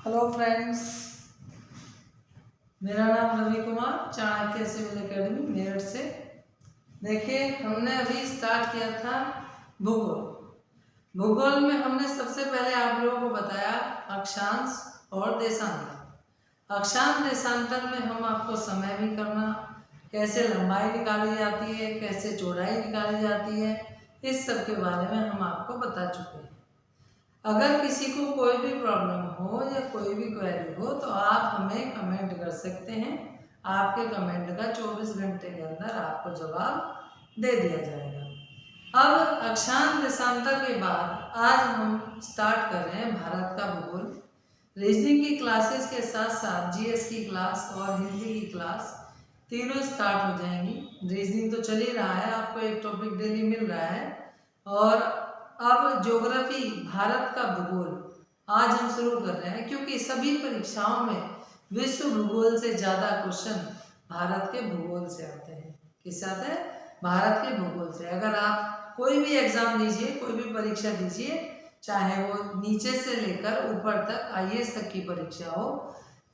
Hello friends, मेरा नाम Ravi Kumar, Chanakya civil academy Meerut से। देखिए, हमने अभी स्टार्ट किया था भूगोल। भूगोल में हमने सबसे पहले आप लोगों को बताया अक्षांश और देशांतर। अक्षांश देशांतर में हम आपको समय भी करना, कैसे लंबाई निकाली जाती है, कैसे चौड़ाई निकाली जाती है, इस सब के बारे में हम आपको बता चुके हैं। अगर किसी को कोई भी प्रॉब्लम हो या कोई भी क्वेरी हो तो आप हमें कमेंट कर सकते हैं। आपके कमेंट का 24 घंटे के अंदर आपको जवाब दे दिया जाएगा। अब अक्षांश देशांतर के बाद आज हम स्टार्ट कर रहे हैं भारत का भूगोल। रीजनिंग की क्लासेस के साथ साथ जीएस की क्लास और हिंदी की क्लास तीनों स्टार्ट हो जाएंगी। रीजनिंग तो चल ही रहा है, आपको एक टॉपिक डेली मिल रहा है। और अब ज्योग्राफी, भारत का भूगोल आज हम शुरू कर रहे हैं, क्योंकि सभी परीक्षाओं में विश्व भूगोल से ज़्यादा क्वेश्चन भारत के भूगोल से आते हैं। किससे आते हैं? भारत के भूगोल से। अगर आप कोई भी एग्जाम दीजिए, कोई भी परीक्षा दीजिए, चाहे वो नीचे से लेकर ऊपर तक आईएएस तक की परीक्षा हो,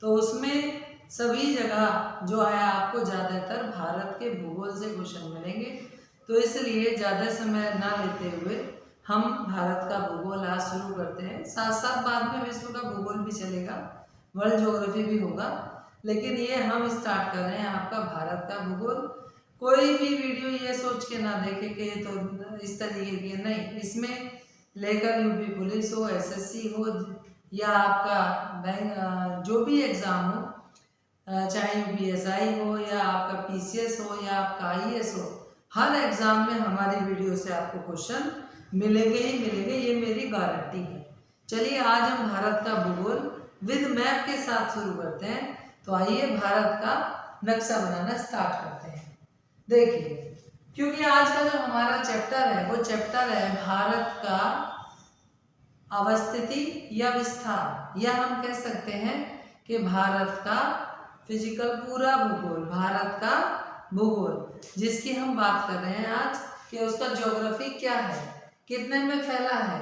तो उसमें सभी जगह जो है आपको ज़्यादातर भारत के भूगोल से क्वेश्चन मिलेंगे। तो इसलिए ज़्यादा समय ना लेते हुए हम भारत का भूगोल आज शुरू करते हैं। साथ साथ बाद में विश्व का भूगोल भी चलेगा, वर्ल्ड ज्योग्राफी भी होगा, लेकिन ये हम स्टार्ट कर रहे हैं आपका भारत का भूगोल। कोई भी वीडियो ये सोच के ना देखे कि तो इस तरीके के नहीं, इसमें लेकर यूपी पुलिस हो, एसएससी हो, या आपका बैंक जो भी एग्ज़ाम हो, चाहे यूपीएसआई हो या आपका पीसीएस हो या आपका आईएएस हो, हर एग्ज़ाम में हमारी वीडियो से आपको क्वेश्चन मिलेंगे ही मिलेंगे, ये मेरी गारंटी है। चलिए आज हम भारत का भूगोल विद मैप के साथ शुरू करते हैं। तो आइए भारत का नक्शा बनाना स्टार्ट करते हैं। देखिए, क्योंकि आज का जो हमारा चैप्टर है वो चैप्टर है भारत का अवस्थिति या विस्तार, या हम कह सकते हैं कि भारत का फिजिकल पूरा भूगोल, भारत का भूगोल, जिसकी हम बात कर रहे हैं आज कि उसका ज्योग्राफी क्या है, कितने में फैला है,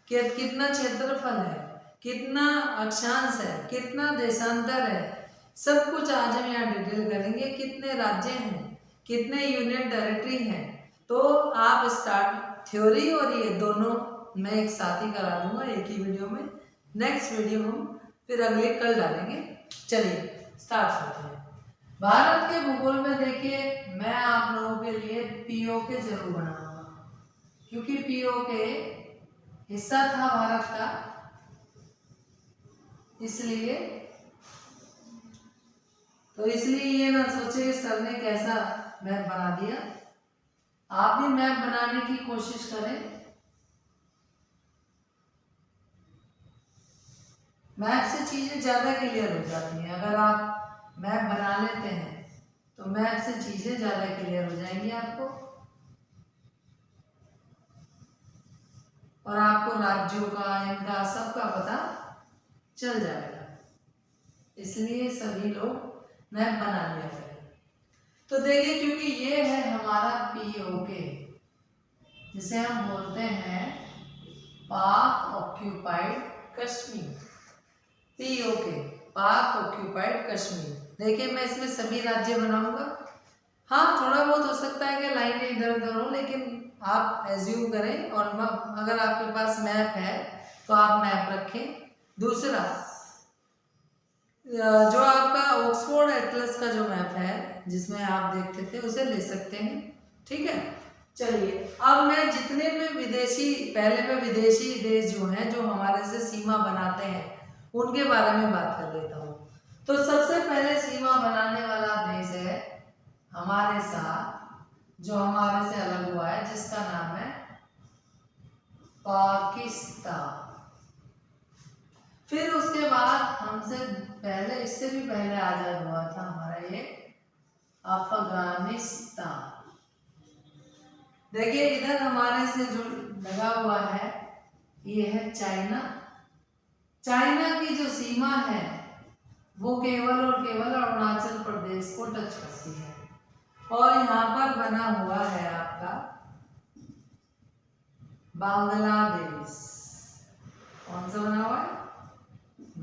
कितना क्षेत्रफल है, कितना अक्षांश है, कितना देशांतर है, सब कुछ आज हम यहाँ डिटेल करेंगे। कितने राज्य हैं, कितने यूनियन टेरिटरी हैं। तो आप स्टार्ट थ्योरी और ये दोनों मैं एक साथ ही करा दूंगा एक ही वीडियो में। नेक्स्ट वीडियो हम फिर अगले कल डालेंगे। चलिए स्टार्ट करते हैं। भारत के भूगोल में देखिए, मैं आप लोगों के लिए पीओके जरूर बनाऊंगा, क्योंकि पीओके हिस्सा था भारत का, इसलिए ये ना सोचे कि सर ने कैसा मैप बना दिया। आप भी मैप बनाने की कोशिश करें। मैप से चीजें ज्यादा क्लियर हो जाती हैं। अगर आप मैप बना लेते हैं तो मैप से चीजें ज्यादा क्लियर हो जाएंगी आपको, और आपको राज्यों का, इनका सबका पता चल जाएगा। इसलिए सभी लोग मैप बना लिया करें। तो देखिए, क्योंकि ये है हमारा पीओके, जिसे हम बोलते हैं पाक ऑक्यूपाइड कश्मीर। पीओके, पाक ऑक्यूपाइड कश्मीर। देखिए, मैं इसमें सभी राज्य बनाऊंगा। हाँ, थोड़ा बहुत हो सकता है कि लाइनें इधर उधर हो, लेकिन आप एज्यूम करें, और अगर आपके पास मैप है तो आप मैप रखें। दूसरा, जो आपका ऑक्सफोर्ड एटलस का जो मैप है जिसमें आप देखते थे, उसे ले सकते हैं। ठीक है, चलिए अब मैं जितने में विदेशी देश जो हैं, जो हमारे से सीमा बनाते हैं, उनके बारे में बात कर लेता हूँ। तो सबसे पहले सीमा बनाने वाला देश है हमारे साथ, जो हमारे से अलग हुआ है, जिसका नाम है पाकिस्तान। फिर उसके बाद हमसे पहले, इससे भी पहले आजाद हुआ था हमारा ये अफगानिस्तान। देखिए, इधर हमारे से जो लगा हुआ है ये है चाइना। चाइना की जो सीमा है वो केवल और केवल अरुणाचल प्रदेश को टच करती है। और यहाँ पर बना हुआ है आपका बांग्लादेश। कौन सा बना हुआ है?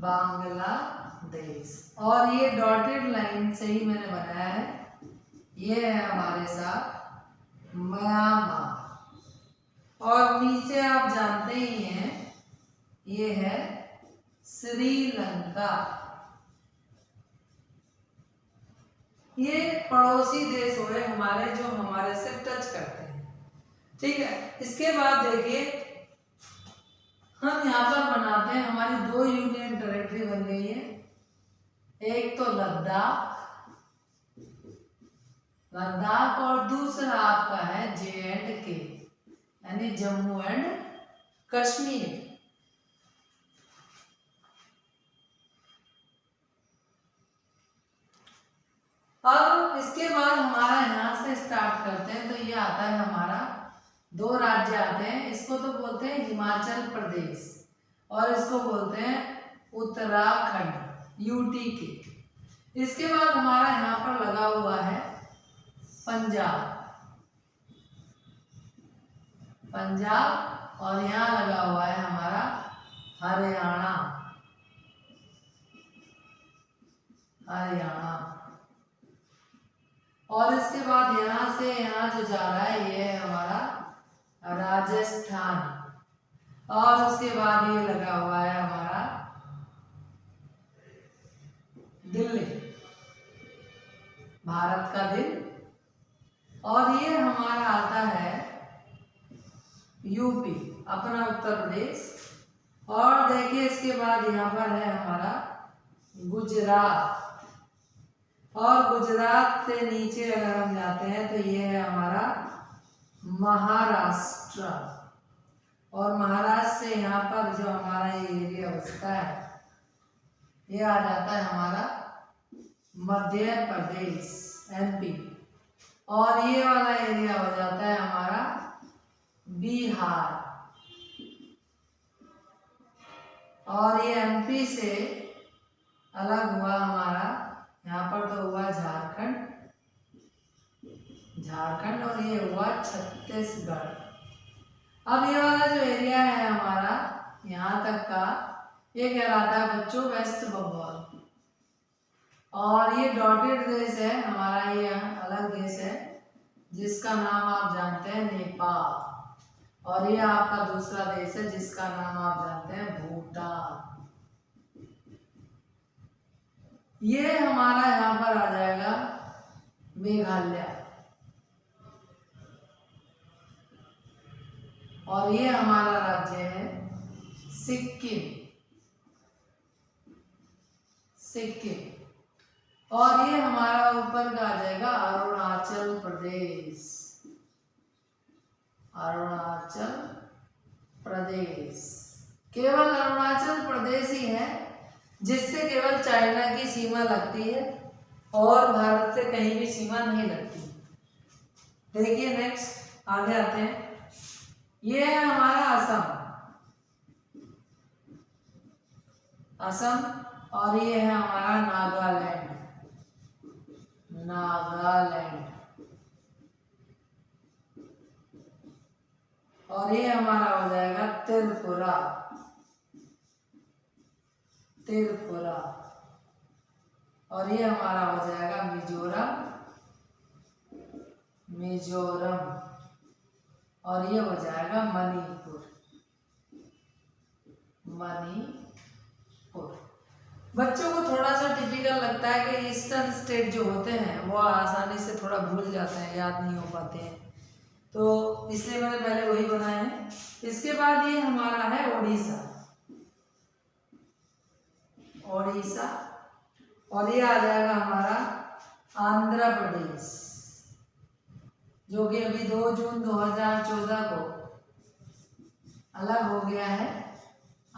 बांग्लादेश। और ये डॉटेड लाइन से ही मैंने बनाया है, ये है हमारे साथ म्यांमार। और नीचे आप जानते ही हैं ये है श्रीलंका। ये पड़ोसी देश हुए हमारे जो हमारे से टच करते हैं, ठीक है। इसके बाद देखिए हम यहाँ पर बनाते हैं, हमारी 2 यूनियन टेरिटरी बन गई है। एक तो लद्दाख और दूसरा आपका है J&K यानी जम्मू एंड कश्मीर। अब इसके बाद हमारा यहाँ से स्टार्ट करते हैं, तो ये आता है हमारा 2 राज्य आते हैं। इसको तो बोलते हैं हिमाचल प्रदेश और इसको बोलते हैं उत्तराखंड UT। इसके बाद हमारा यहाँ पर लगा हुआ है पंजाब और यहाँ लगा हुआ है हमारा हरियाणा। और इसके बाद यहाँ से यहाँ जो जा रहा है ये है हमारा राजस्थान। और उसके बाद ये लगा हुआ है हमारा दिल्ली, भारत का दिल। और ये हमारा आता है UP, अपना उत्तर प्रदेश। और देखिए इसके बाद यहाँ पर है हमारा गुजरात। और गुजरात से नीचे अगर हम जाते हैं तो ये है हमारा महाराष्ट्र। और महाराष्ट्र से यहाँ पर जो हमारा ये एरिया बचता है ये आ जाता है हमारा मध्य प्रदेश MP। और ये वाला एरिया हो जाता है हमारा बिहार। और ये MP से अलग हुआ हमारा, यहाँ पर तो हुआ झारखंड और ये हुआ छत्तीसगढ़। अब ये वाला जो एरिया है हमारा यहाँ तक का, ये कहलाता है बच्चों वेस्ट बंगाल। और ये डॉटेड देश है हमारा, ये अलग देश है जिसका नाम आप जानते हैं नेपाल। और ये आपका दूसरा देश है जिसका नाम आप जानते हैं भूटान। ये हमारा यहाँ पर आ जाएगा मेघालय। और ये हमारा राज्य है सिक्किम। और ये हमारा ऊपर का आ जाएगा अरुणाचल प्रदेश। केवल अरुणाचल प्रदेश ही है जिससे केवल चाइना की सीमा लगती है और भारत से कहीं भी सीमा नहीं लगती। देखिए नेक्स्ट आगे आते हैं, ये है हमारा असम। और ये है हमारा नागालैंड। और ये हमारा हो जाएगा त्रिपुरा। और ये हमारा हो जाएगा मिजोरम। और ये हो जाएगा मणिपुर। बच्चों को थोड़ा सा टिपिकल लगता है कि ईस्टर्न स्टेट जो होते हैं वो आसानी से थोड़ा भूल जाते हैं, याद नहीं हो पाते हैं, तो इसलिए मैंने पहले वही बनाए हैं। इसके बाद ये हमारा है ओडिशा। और ये आ जाएगा हमारा आंध्र प्रदेश, जो कि अभी 2 जून 2014 को अलग हो गया है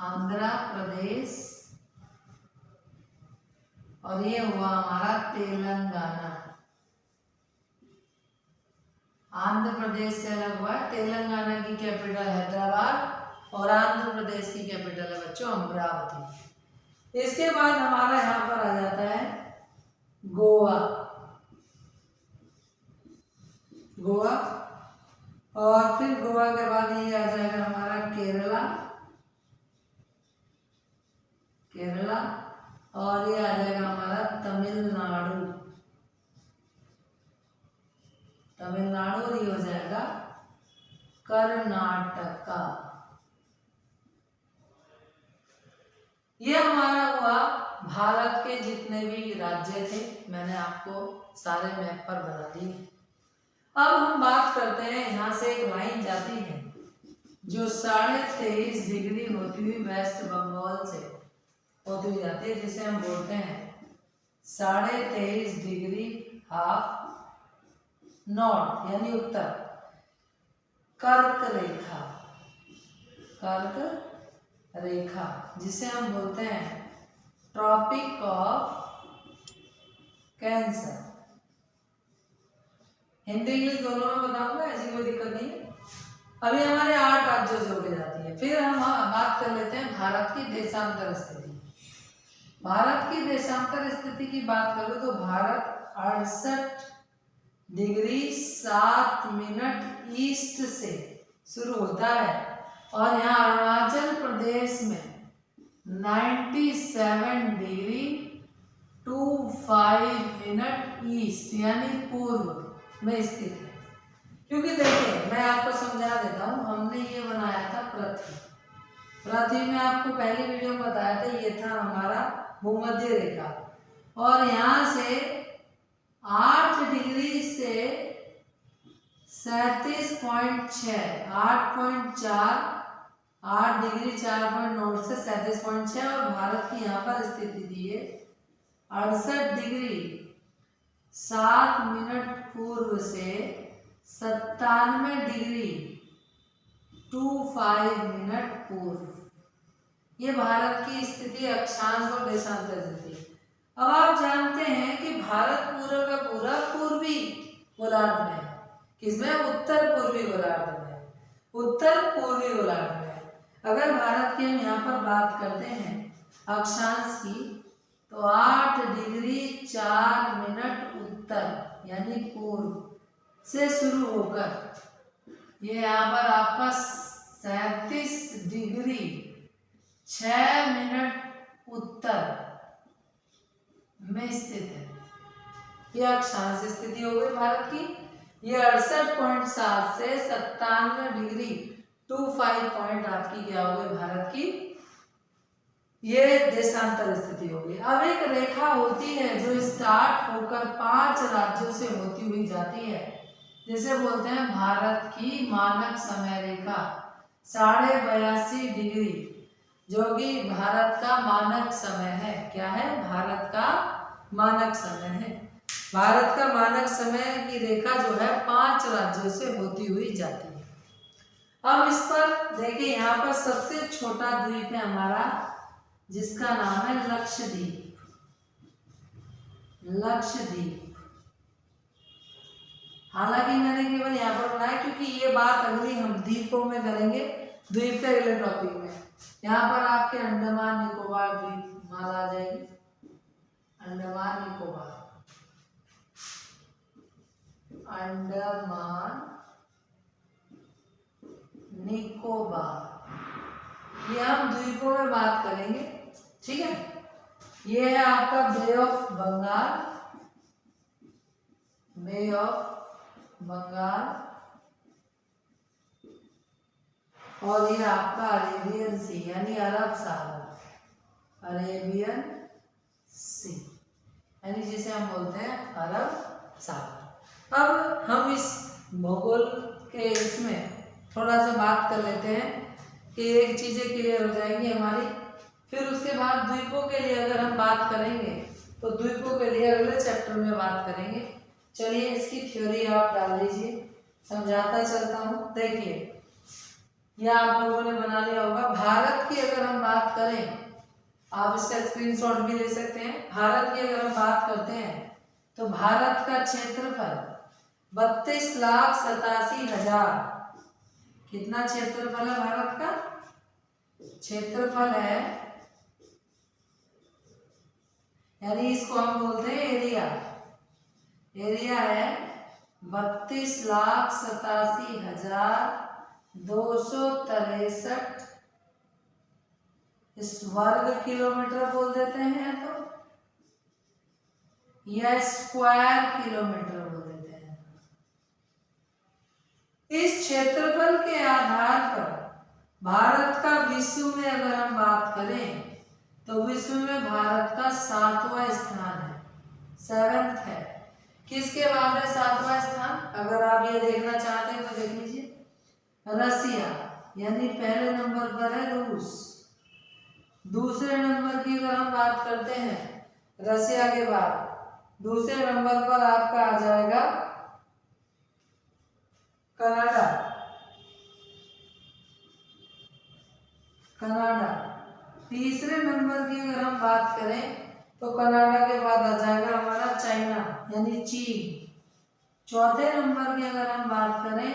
आंध्र प्रदेश। और ये हुआ हमारा तेलंगाना। आंध्र प्रदेश से अलग हुआ है। तेलंगाना की कैपिटल हैदराबाद और आंध्र प्रदेश की कैपिटल है बच्चों अमरावती। इसके बाद हमारा यहाँ पर आ जाता है गोवा। और फिर गोवा के बाद ये आ जाएगा हमारा केरला। और ये आ जाएगा हमारा तमिलनाडु। तमिलनाडु और ये हो जाएगा कर्नाटका। ये हमारा हुआ भारत के जितने भी राज्य थे, मैंने आपको सारे मैप पर बना दिए। अब हम बात करते हैं, यहाँ से एक लाइन जाती है जो 23.5 डिग्री होती हुई वेस्ट बंगाल से होती हुई जाती है, जिसे हम बोलते हैं 23.5 डिग्री हाफ नॉर्थ यानी उत्तर, कर्क रेखा। कर्क रेखा जिसे हम बोलते हैं tropic of cancer. Hindi English दोनों में बताऊंगा, ऐसी कोई दिक्कत नहीं है। अभी हमारे 8 राज्यों से होके जाती है। फिर हम बात कर लेते हैं भारत की देशांतर स्थिति। भारत की देशांतर स्थिति की बात करूं तो भारत 68 डिग्री 7 मिनट ईस्ट से शुरू होता है और यहाँ अरुणाचल प्रदेश में 97 डिग्री 25 मिनट ईस्ट यानी पूर्व में स्थित है। क्योंकि देखिए मैं आपको समझा देता हूँ, हमने ये बनाया था पृथ्वी। पृथ्वी में आपको पहली वीडियो में बताया था, ये था हमारा भूमध्य रेखा और यहाँ से 8 डिग्री से 37.6 8.4 8 डिग्री 4.9 से 37.6 और भारत की यहाँ पर स्थिति दी है 68 डिग्री 7 मिनट पूर्व से 97 डिग्री 25 मिनट पूर्व। ये भारत की स्थिति अक्षांश और देशांतर स्थिति। अब आप जानते हैं कि भारत पूरा का पूरा पूर्वी गोलार्ध में है। किसमें? उत्तर पूर्वी गोलार्ध में है। उत्तर पूर्वी गोलार्ध में है। अगर भारत की हम यहाँ पर बात करते हैं अक्षांश की, तो 8 डिग्री 4 मिनट उत्तर यानी पूर्व से शुरू होकर ये यहाँ पर आपका 37 डिग्री 6 मिनट उत्तर में स्थित है। यह अक्षांश स्थिति हो गई भारत की। ये 68.7 से 97 डिग्री 25 पॉइंट आपकी क्या हो गई भारत की, ये देशांतर स्थिति हो गई। अब एक रेखा होती है जो स्टार्ट होकर 5 राज्यों से होती हुई जाती है, जिसे बोलते हैं भारत की मानक समय रेखा 82.5 डिग्री, जो कि भारत का मानक समय है। क्या है? भारत का मानक समय है। भारत का मानक समय की रेखा जो है 5 राज्यों से होती हुई जाती है। अब इस पर देखिए, यहाँ पर सबसे छोटा द्वीप है हमारा, जिसका नाम है लक्षद्वीप। लक्षद्वीप हालांकि मैंने केवल यहाँ पर बनाया क्योंकि ये बात अगली हम द्वीपों में करेंगे, द्वीप के अगले टॉपिक में। यहाँ पर आपके अंडमान निकोबार द्वीप माला आ जाएगी। अंडमान निकोबार, अंडमान निकोबार, ये हम द्वीपों में बात करेंगे। ठीक है, ये है आपका bay of Bengal, bay of Bengal, और ये आपका अरेबियन सी यानी अरब सागर, अरेबियन सी यानी जिसे हम बोलते हैं अरब सागर। अब हम इस भूगोल के इसमें थोड़ा सा बात कर लेते हैं कि एक चीजें क्लियर हो जाएंगी हमारी। फिर उसके बाद द्वीपों के लिए अगर हम बात करेंगे तो द्वीपों के लिए अगले चैप्टर में बात करेंगे। चलिए इसकी थ्योरी आप डाल लीजिए, समझाता चलता हूँ। देखिए यह आप लोगों ने बना लिया होगा। भारत की अगर हम बात करें, आप इसका स्क्रीनशॉट भी ले सकते हैं। भारत की अगर हम बात करते हैं तो भारत का क्षेत्रफल 32,87,000। कितना क्षेत्रफल है भारत का? क्षेत्रफल है यानी इसको हम बोलते हैं एरिया। एरिया है 32,87,263 वर्ग किलोमीटर बोल देते हैं तो या स्क्वायर किलोमीटर बोल देते हैं। इस क्षेत्रफल के आधार पर भारत का विश्व में अगर हम बात करें तो विश्व में भारत का 7वां स्थान है, 7th है। किसके बाद है 7वां स्थान? अगर आप ये देखना चाहते हैं तो देख लीजिए, रसिया, यानी पहले नंबर पर है रूस। दूसरे नंबर की अगर हम बात करते हैं रसिया के बाद, दूसरे नंबर पर आपका आ जाएगा कनाडा। कनाडा तीसरे नंबर की अगर हम बात करें तो कनाडा के बाद आ जाएगा हमारा चाइना यानी चीन। चौथे नंबर की अगर हम बात करें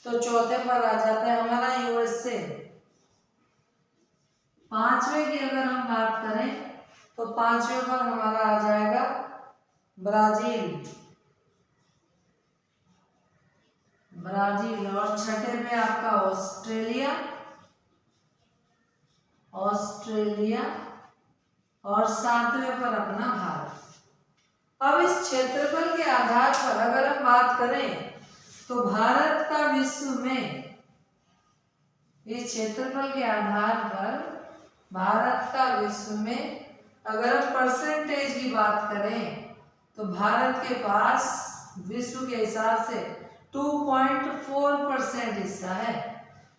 तो चौथे पर आ जाता है हमारा यूएसए। पांचवे की अगर हम बात करें तो पांचवे पर हमारा आ जाएगा ब्राजील। ब्राजील और छठे में आपका ऑस्ट्रेलिया। ऑस्ट्रेलिया और 7वें पर अपना भारत। अब इस क्षेत्रफल के आधार पर अगर हम बात करें तो भारत का विश्व में, इस क्षेत्रफल के आधार पर भारत का विश्व में अगर हम परसेंटेज की बात करें तो भारत के पास विश्व के हिसाब से 2.4% हिस्सा है।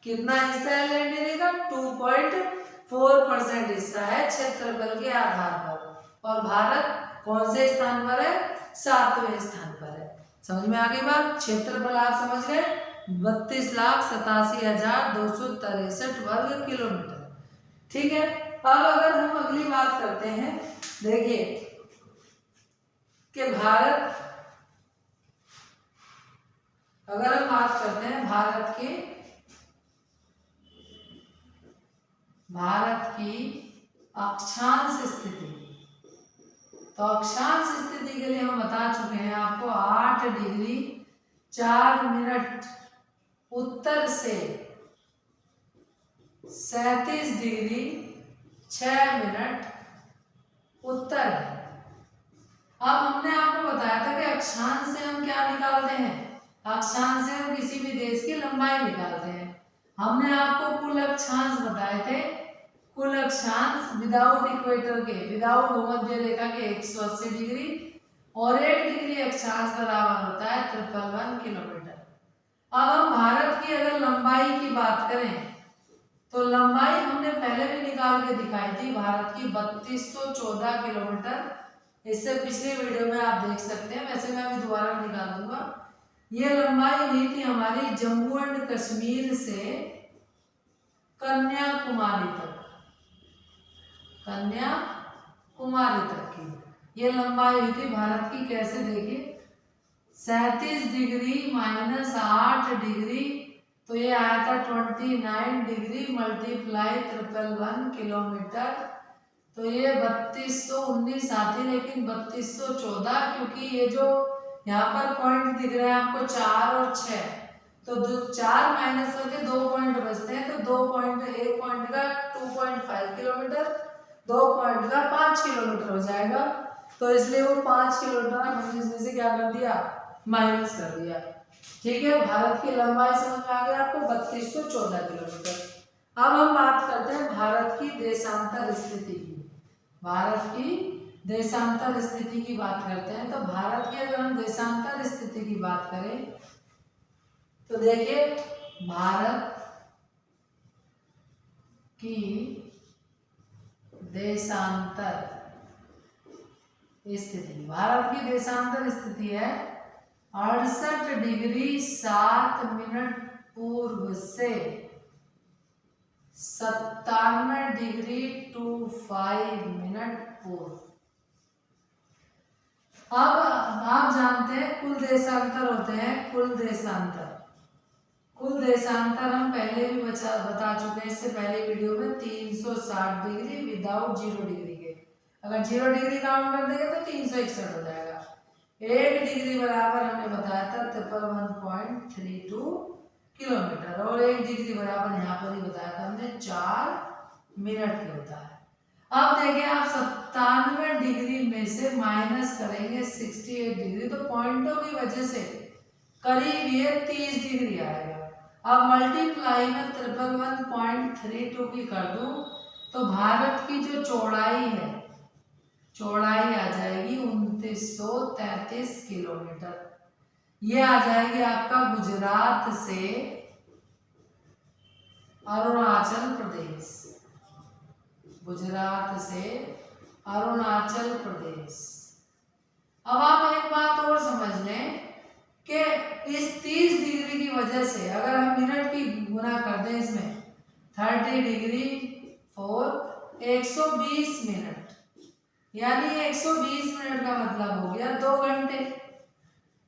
कितना हिस्सा है लैंड एरिया का? 2.4% हिस्सा है क्षेत्रफल के आधार पर। और भारत कौन से स्थान पर है? 7वें स्थान पर है। समझ में आ गई बात? क्षेत्रफल आप समझ गए, 32,87,263 वर्ग किलोमीटर। ठीक है। अब अगर हम अगली बात करते हैं, देखिए कि भारत, अगर हम बात करते हैं भारत की अक्षांश स्थिति, तो अक्षांश स्थिति के लिए हम बता चुके हैं आपको 8 डिग्री 4 मिनट उत्तर से 37 डिग्री 6 मिनट उत्तर है। अब हमने आपको बताया था कि अक्षांश से हम क्या निकालते हैं? अक्षांश से हम किसी भी देश की लंबाई निकालते हैं। हमने आपको कुल अक्षांश बताए थे। कुल अक्षांश विदाउट इक्वेटर के, विदाउट भूमध्य रेखा के 180 डिग्री और 1 डिग्री अक्षांश बराबर होता है 1,111 किलोमीटर। अब हम भारत की अगर लंबाई की बात करें तो लंबाई हमने पहले भी निकाल के दिखाई थी, भारत की 3214 किलोमीटर। इससे पिछले वीडियो में आप देख सकते हैं, वैसे मैं अभी दोबारा निकाल दूंगा। ये लंबाई हुई थी हमारी जम्मू एंड कश्मीर से कन्याकुमारी तक, कन्याकुमारी तक की ये लंबाई हुई थी भारत की। कैसे देखिए, 37 डिग्री माइनस 8 डिग्री, तो ये आया था 29 डिग्री मल्टीप्लाई 1,111 किलोमीटर। तो ये 3219 आती, लेकिन 3214, क्योंकि ये जो यहाँ पर पॉइंट दिख रहे हैं आपको 4 और 6, तो 4 माइनस करके 2 पॉइंट बचते हैं, तो 2 पॉइंट, एक पॉइंट का 2.5 किलोमीटर, 2 पॉइंट का 5 किलोमीटर हो जाएगा। तो इसलिए वो 5 किलोमीटर हमने इसमें से क्या कर दिया? माइनस कर दिया। ठीक है। भारत की लंबाई समझ में आ गई आपको, 3214 किलोमीटर। अब हम बात करते हैं भारत की देशांतर स्थिति की। भारत की देशांतर स्थिति की बात करते हैं तो भारत की अगर हम देशांतर स्थिति की बात करें तो देखिए, भारत की देशांतर स्थिति, भारत की देशांतर स्थिति है 68 डिग्री 7 मिनट पूर्व से 97 डिग्री 25 मिनट पूर्व। अब आप जानते हैं कुल देशांतर होते हैं, कुल देशांतर। कुल देशांतर हम पहले भी बता चुके हैं, इससे पहले वीडियो में 360 डिग्री विदाउट 0 डिग्री के। अगर 0 डिग्री काउंट कर देंगे तो 361 हो जाएगा। 1 डिग्री बराबर हमने बताया था 53.32 किलोमीटर, और 1 डिग्री बराबर यहाँ पर ही बताया था हमने 4 मिनट के होता है। अब देखिए आप 97 डिग्री में से माइनस करेंगे 68 डिग्री, तो पॉइंटों की वजह से करीब ये 30 डिग्री आएगा। अब मल्टीप्लाई में 53.32 की कर दूं तो भारत की जो चौड़ाई है, चौड़ाई आ जाएगी 2933 किलोमीटर। ये आ जाएगी आपका गुजरात से अरुणाचल प्रदेश, गुजरात से अरुणाचल प्रदेश। अब आप एक बात और समझ लें कि इस 30 डिग्री की वजह से अगर हम मिनट की गुना कर दें इसमें 30 डिग्री फॉर 120 मिनट, यानी 120 मिनट का मतलब हो गया 2 घंटे।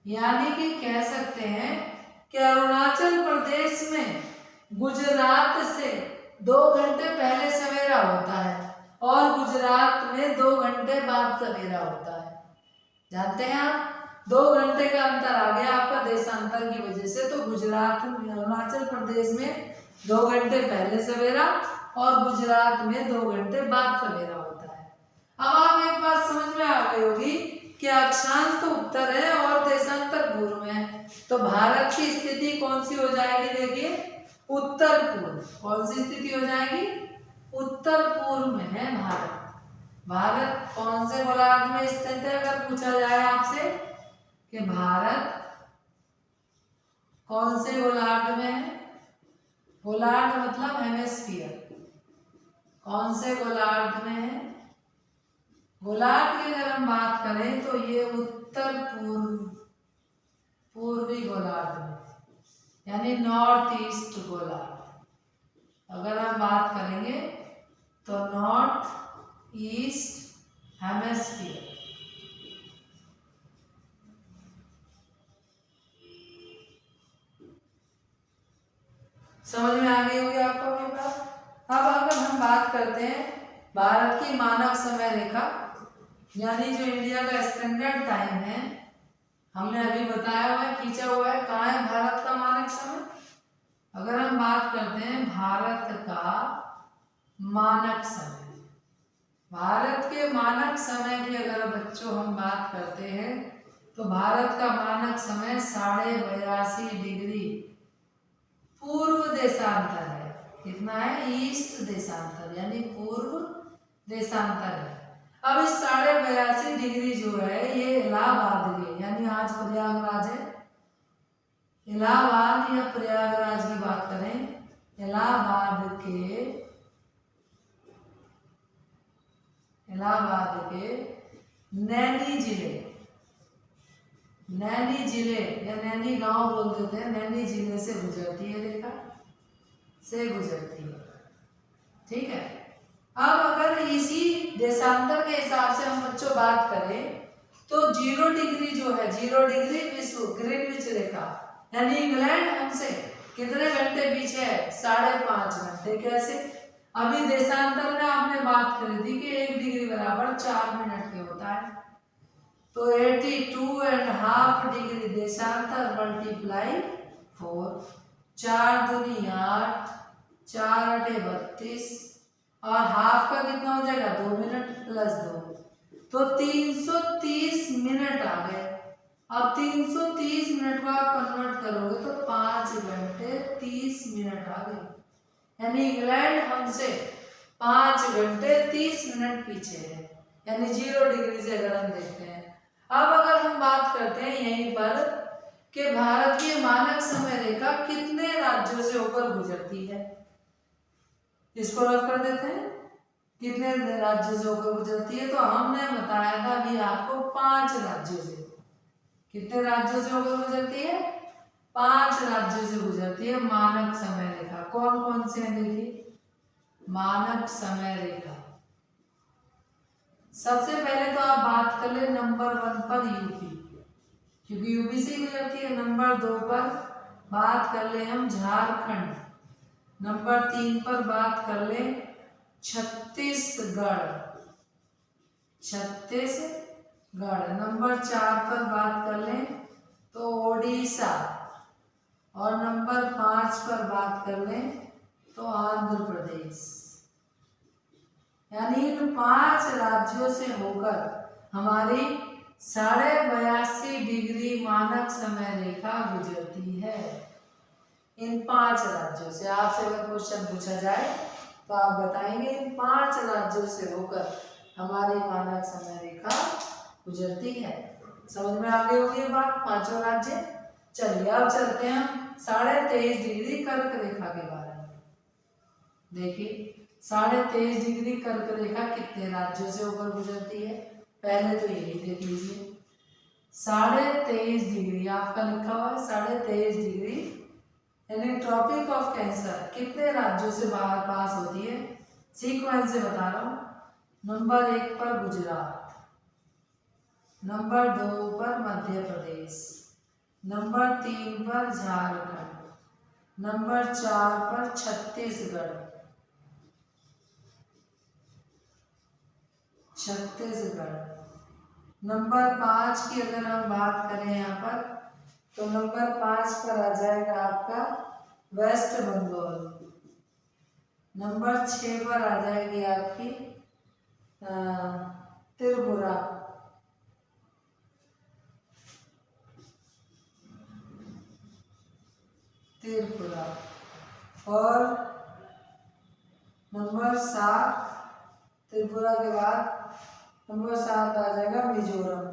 यानी कि कह सकते हैं कि अरुणाचल प्रदेश में गुजरात से 2 घंटे पहले सवेरा होता है और गुजरात में 2 घंटे बाद सवेरा होता है। जानते हैं आप, 2 घंटे का अंतर आ गया आपका देशांतर की वजह से। तो गुजरात में, अरुणाचल प्रदेश में 2 घंटे पहले सवेरा और गुजरात में 2 घंटे बाद सवेरा होता है। अब आप एक बात समझ में आ गई होगी कि अक्षांश तो उत्तर है और देशांतर पूर्व में है, तो भारत की स्थिति कौन सी हो जाएगी? देखिए उत्तर पूर्व। कौन सी स्थिति हो जाएगी? उत्तर पूर्व में है भारत। भारत कौन से गोलार्ध में स्थित है? अगर पूछा जाए आपसे कि भारत कौन से गोलार्ध में है, गोलार्ध मतलब हेमिस्फीयर, कौन से गोलार्ध में है? गोलार्ध की अगर हम बात करें तो ये उत्तर पूर्वी गोलार्ध में, यानी नॉर्थ ईस्ट गोलार्ध। अगर हम बात करेंगे तो नॉर्थ ईस्ट हेमिस्फीयर। समझ में आ गई होगी आपको मेरी बात। अब अगर हम बात करते हैं भारत की मानक समय रेखा, यानी जो इंडिया का स्टैंडर्ड टाइम है, हमने अभी बताया हुआ है, खींचा हुआ है, कहाँ है भारत का मानक समय। अगर हम बात करते हैं भारत का मानक समय, भारत के मानक समय की अगर बच्चों हम बात करते हैं तो भारत का मानक समय 82.5 डिग्री पूर्व देशांतर है। कितना है? ईस्ट देशांतर, यानी पूर्व देशांतर है। अब इस 82.5 डिग्री जो है ये इलाहाबाद के, यानी आज प्रयागराज है, इलाहाबाद या प्रयागराज की बात करें, इलाहाबाद के नैनी जिले या नैनी गांव बोल देते हैं, नैनी जिले से गुजरती है रेखा, से गुजरती है। ठीक है। अब अगर इसी देशांतर के हिसाब से हम बच्चों बात करें तो 0 डिग्री जो है, 0 डिग्री विश्व ग्रीनविच रेखा, यानी इंग्लैंड हमसे कितने घंटे पीछे है? 5.5 घंटे। कैसे? अभी देशांतर में आपने बात करी थी कि 1 डिग्री बराबर 4 मिनट के होता है, तो 82.5 डिग्री देशांतर मल्टीप्लाई 4, 4 दूनी 8, 4 8 32 और हाफ का कितना हो जाएगा? 2 मिनट प्लस 2, तो 330 मिनट आ गए। अब 330 मिनट को आप कन्वर्ट करोगे तो 5 घंटे 30 मिनट आ गए, यानी इंग्लैंड हमसे 5 घंटे 30 मिनट पीछे है, यानी 0 डिग्री से अगर हम देखते हैं। अब अगर हम बात करते हैं यहीं पर कि भारत की मानक समय रेखा कितने राज्यों से होकर गुजरती है, इसको रफ कर देते हैं, कितने राज्यों से होकर गुजरती है। तो हमने बताया था अभी आपको 5 राज्यों से। कितने राज्यों से होकर गुजरती है? 5 राज्यों से गुजरती है मानक समय रेखा। कौन कौन से हैं देखिए मानक समय रेखा। सबसे पहले तो आप बात कर ले नंबर 1 पर यूपी, क्योंकि यूपी से गुजरती है। नंबर 2 पर बात कर ले हम झारखंड। नंबर 3 पर बात कर ले छत्तीसगढ़। नंबर 4 पर बात कर ले तो ओडिशा, और नंबर 5 पर बात कर ले तो आंध्र प्रदेश। यानी इन 5 राज्यों से होकर हमारी 82.5 डिग्री मानक समय रेखा गुजरती है। इन 5 राज्यों से आपसे अगर क्वेश्चन पूछा जाए तो आप बताएंगे इन 5 राज्यों से होकर हमारी मानक समय रेखा गुजरती है। समझ में आ गई होगी ये बात, 5 राज्य। चलिए अब चलते हैं हम 23.5 डिग्री कर्क रेखा के बारे में। देखिए 23.5 डिग्री कर्क रेखा कितने राज्यों से होकर गुजरती है, पहले तो यही देख लीजिए। 23.5 डिग्री आपका लिखा हुआ है, 23.5 डिग्री यानी ट्रॉपिक ऑफ कैंसर कितने राज्यों से बाहर पास होती है, सीक्वेंस से बता रहा हूँ। नंबर 1 पर गुजरात, नंबर 2 पर मध्य प्रदेश, नंबर 3 पर झारखंड, नंबर 4 पर छत्तीसगढ़, नंबर 5 की अगर हम बात करें यहाँ पर तो नंबर 5 पर आ जाएगा आपका वेस्ट बंगाल, नंबर 6 पर आ जाएगी आपकी त्रिपुरा, और नंबर 7 त्रिपुरा के बाद नंबर 7 आ जाएगा मिजोरम,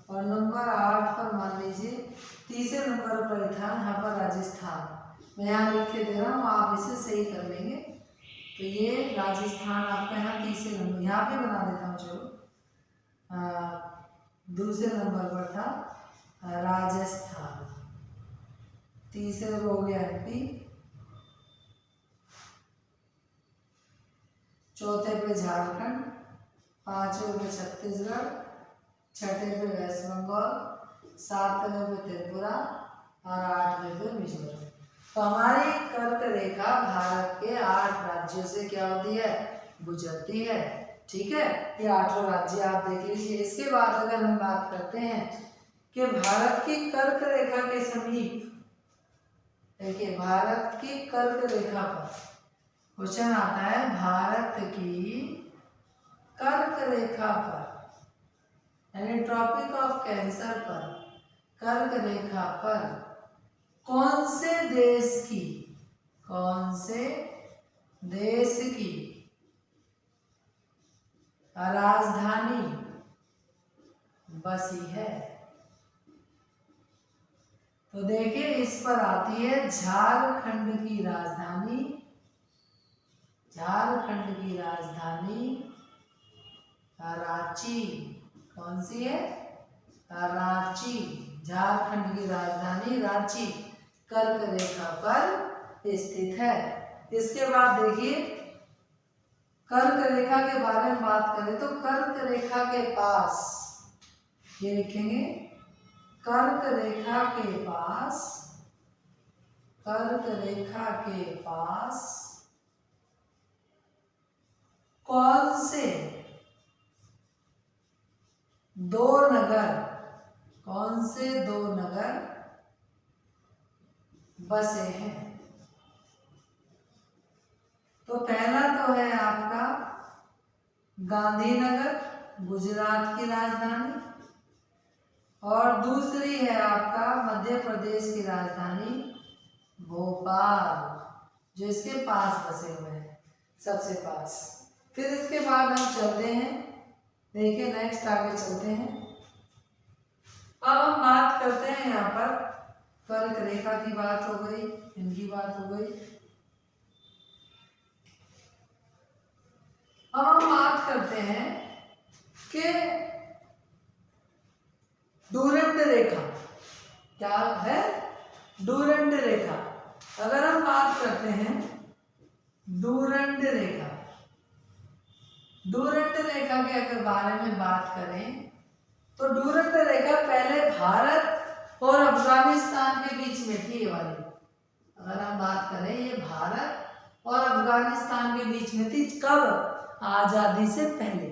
और नंबर 8 पर मान लीजिए तीसरे नंबर पर था यहाँ पर राजस्थान। मैं यहाँ लिख के दे रहा हूँ, आप इसे सही कर लेंगे। तो ये राजस्थान आपका यहाँ तीसरे नंबर, यहाँ पे बना देता हूँ चलो। दूसरे नंबर पर था राजस्थान, तीसरे पर हो गया एमपी, चौथे पे झारखंड, 5वें पे छत्तीसगढ़, 6ठे पे वेस्ट बंगाल, 7वें पे त्रिपुरा और 8वें पे मिजोरम। तो हमारी कर्क रेखा भारत के 8 राज्यों से क्या होती है, गुजरती है। ठीक है, ये 8 राज्य आप देख लीजिए। इसके बाद अगर हम बात करते हैं कि भारत की कर्क रेखा के समीप, देखिए भारत की कर्क रेखा पर क्वेश्चन आता है, भारत की कर्क रेखा पर यानी ट्रॉपिक ऑफ कैंसर पर, कर्क रेखा पर कौन से देश की राजधानी बसी है। तो देखिए इस पर आती है झारखंड की राजधानी, रांची। कौन सी है, रांची, झारखंड की राजधानी रांची कर्क रेखा पर स्थित है। इसके बाद देखिए कर्क रेखा के बारे में बात करें तो कर्क रेखा के पास, ये लिखेंगे कर्क रेखा के पास कौन से 2 नगर बसे हैं। तो पहला तो है आपका गांधीनगर, गुजरात की राजधानी, और दूसरी है आपका मध्य प्रदेश की राजधानी भोपाल, जो इसके पास बसे हुए हैं, सबसे पास। फिर इसके बाद हम चलते हैं, देखिए नेक्स्ट आगे चलते हैं। अब हम बात करते हैं यहाँ पर कर्क रेखा की बात हो गई, इनकी बात हो गई। अब हम बात करते हैं कि डूरेंट रेखा क्या है, डूरेंट रेखा। अगर हम बात करते हैं डूरेंट रेखा के अगर बारे में बात करें तो डूरेंट रेखा पहले भारत और अफगानिस्तान के बीच में थी। ये वाली अगर हम बात करें, ये भारत और अफगानिस्तान के बीच में थी। कब? आजादी से पहले,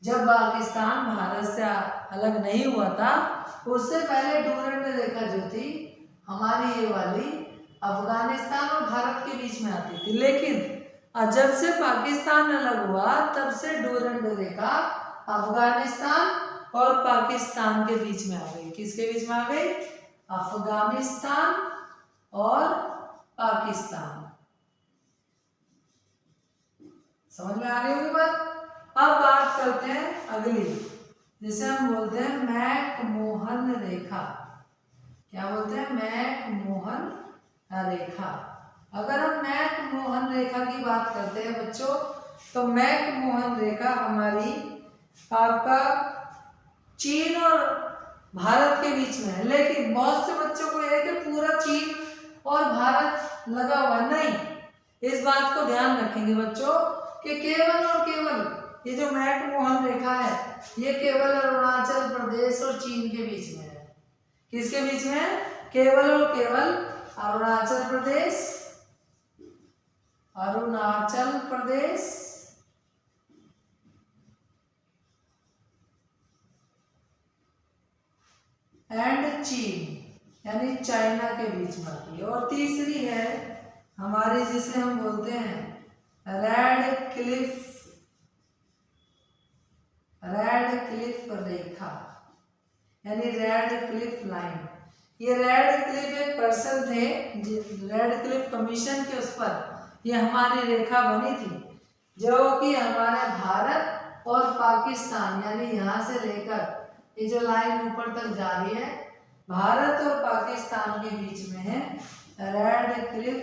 जब पाकिस्तान भारत से अलग नहीं हुआ था, उससे पहले डूरेंट रेखा जो थी हमारी, ये वाली अफगानिस्तान और भारत के बीच में आती थी, लेकिन जब से पाकिस्तान अलग हुआ तब से डूरंड रेखा अफगानिस्तान और पाकिस्तान के बीच में आ गई। किसके बीच में आ गई? अफगानिस्तान और पाकिस्तान। समझ में आ रही होगी बात। अब बात करते हैं अगली, जिसे हम बोलते हैं मैकमोहन रेखा। क्या बोलते हैं? मैकमोहन रेखा। अगर हम मैकमोहन रेखा की बात करते हैं बच्चों, तो मैकमोहन रेखा हमारी आपका चीन और भारत के बीच में है। लेकिन बहुत से बच्चों को यह कि पूरा चीन और भारत लगा हुआ नहीं, इस बात को ध्यान रखेंगे बच्चों कि केवल और केवल ये जो मैकमोहन रेखा है ये केवल अरुणाचल प्रदेश और चीन के बीच में है। किसके बीच में है? केवल और केवल अरुणाचल प्रदेश एंड चीन यानी चाइना के बीच में आती है। और तीसरी है हमारी जिसे हम बोलते हैं रेड क्लिफ रेखा यानी रेड क्लिफ लाइन। ये रेड क्लिफ एक पर्सन थे, रेड क्लिफ कमीशन के उस पर ये हमारी रेखा बनी थी, जो कि हमारे भारत और पाकिस्तान यानी यहाँ से लेकर ये जो लाइन ऊपर तक जा रही है भारत और पाकिस्तान के बीच में है। रेड क्लिफ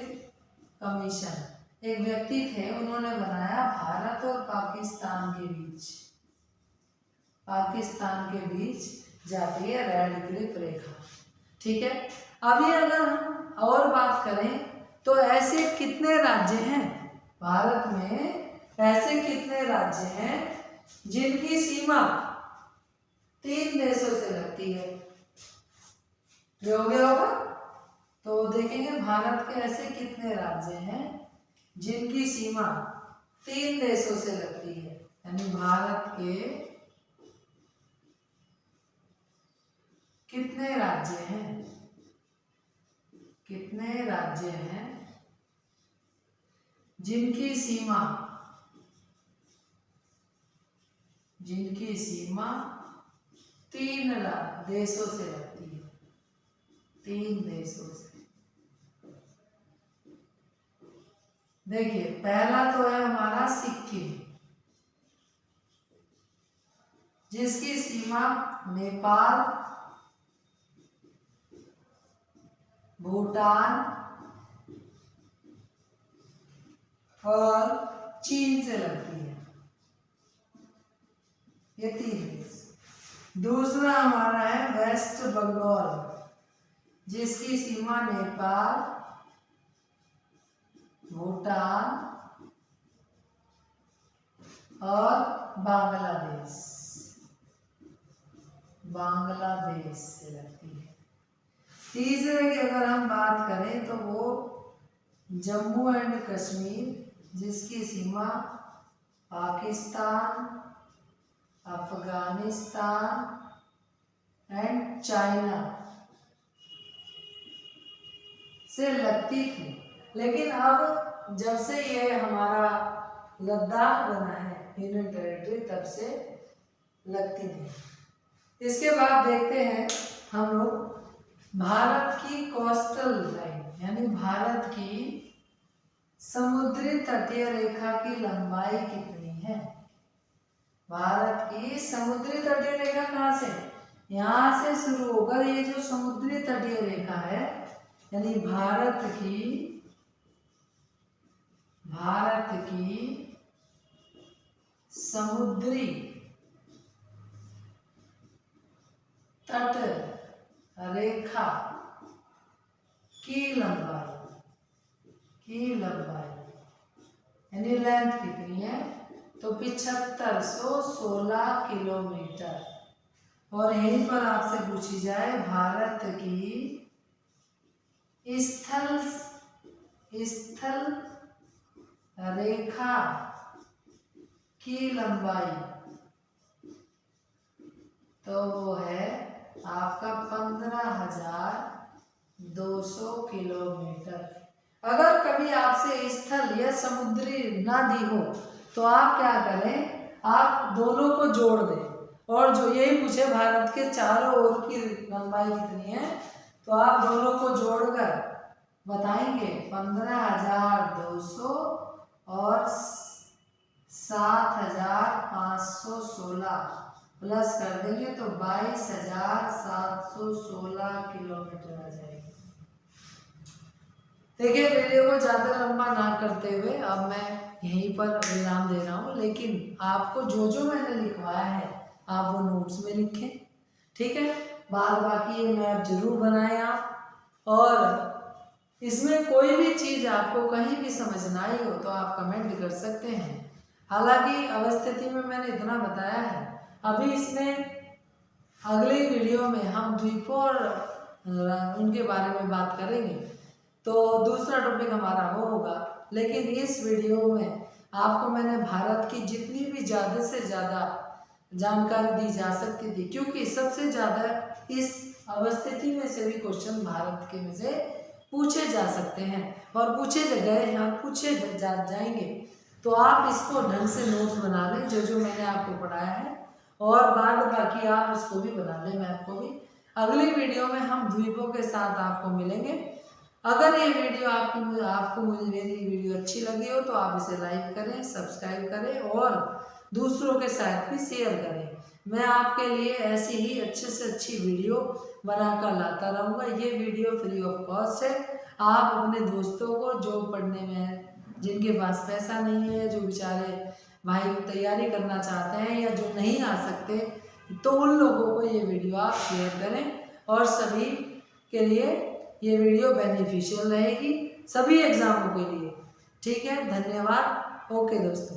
कमीशन एक व्यक्ति थे, उन्होंने बनाया भारत और पाकिस्तान के बीच जाती है रेड क्लिफ रेखा। ठीक है। अभी अगर हम और बात करें तो ऐसे कितने राज्य हैं भारत में, ऐसे कितने राज्य हैं जिनकी सीमा 3 देशों से लगती है? जो हो गया होगा तो देखेंगे भारत के ऐसे कितने राज्य हैं जिनकी सीमा 3 देशों से लगती है। यानी भारत के कितने राज्य हैं जिनकी सीमा 3 देशों से लगती है, 3 देशों से। देखिए पहला तो है हमारा सिक्किम, जिसकी सीमा नेपाल, भूटान और चीन से लगती है। ये 3 देश। दूसरा हमारा है वेस्ट बंगाल, जिसकी सीमा नेपाल, भूटान और बांग्लादेश से लगती है। तीसरे की अगर हम बात करें तो वो जम्मू एंड कश्मीर, जिसकी सीमा पाकिस्तान, अफगानिस्तान एंड चाइना से लगती थी। लेकिन अब जब से ये हमारा लद्दाख बना है यूनियन टेरिटरी, तब से लगती नहीं। इसके बाद देखते हैं हम लोग भारत की कोस्टल लाइन यानी भारत की समुद्री तटीय रेखा की लंबाई कितनी है। भारत की समुद्री तटीय रेखा कहाँ से, यहाँ से शुरू होकर ये जो समुद्री तटीय रेखा है यानी भारत की समुद्री तट रेखा की लंबाई यानी लेंथ कितनी है, तो 7516 किलोमीटर। और यहीं पर आपसे पूछी जाए भारत की स्थल रेखा की लंबाई, तो वो है आपका 15,200 200 किलोमीटर। अगर कभी आपसे स्थल या समुद्री नदी हो तो आप क्या करें, आप दोनों को जोड़ दें और जो यही पूछे भारत के चारों ओर की लंबाई कितनी है, तो आप दोनों को जोड़कर बताएंगे 15,200 और 7,516 प्लस कर देंगे तो 22,716 किलोमीटर आ जाएगी। देखिए वीडियो को ज़्यादा लंबा ना करते हुए अब मैं यहीं पर विराम दे रहा हूँ, लेकिन आपको जो जो मैंने लिखवाया है आप वो नोट्स में लिखें, ठीक है। बाद बाकी ये मैप जरूर बनाएं आप, और इसमें कोई भी चीज़ आपको कहीं भी समझ ना आई हो तो आप कमेंट कर सकते हैं। हालांकि अवस्थिति में मैंने इतना बताया है, अभी इसमें अगली वीडियो में हम द्वीपों और उनके बारे में बात करेंगे, तो दूसरा टॉपिक हमारा वो होगा। लेकिन इस वीडियो में आपको मैंने भारत की जितनी भी ज़्यादा से ज़्यादा जानकारी दी जा सकती थी, क्योंकि सबसे ज़्यादा इस अवस्थिति में से भी क्वेश्चन भारत के में से पूछे जा सकते हैं और पूछे गए हैं और पूछे जाएंगे। तो आप इसको ढंग से नोट्स बना लें जो जो मैंने आपको पढ़ाया है, और बाद बाकी आप इसको भी बना लें, मैप को भी। अगली वीडियो में हम द्वीपों के साथ आपको मिलेंगे। अगर ये वीडियो आपको मेरी वीडियो अच्छी लगी हो तो आप इसे लाइक करें, सब्सक्राइब करें और दूसरों के साथ भी शेयर करें। मैं आपके लिए ऐसी ही अच्छे से अच्छी वीडियो बनाकर लाता रहूँगा। ये वीडियो फ्री ऑफ कॉस्ट है। आप अपने दोस्तों को जो पढ़ने में जिनके पास पैसा नहीं है, जो बेचारे भाई तैयारी करना चाहते हैं या जो नहीं आ सकते, तो उन लोगों को ये वीडियो आप शेयर करें और सभी के लिए ये वीडियो बेनिफिशियल रहेगी, सभी एग्जामों के लिए। ठीक है, धन्यवाद। ओके दोस्तों।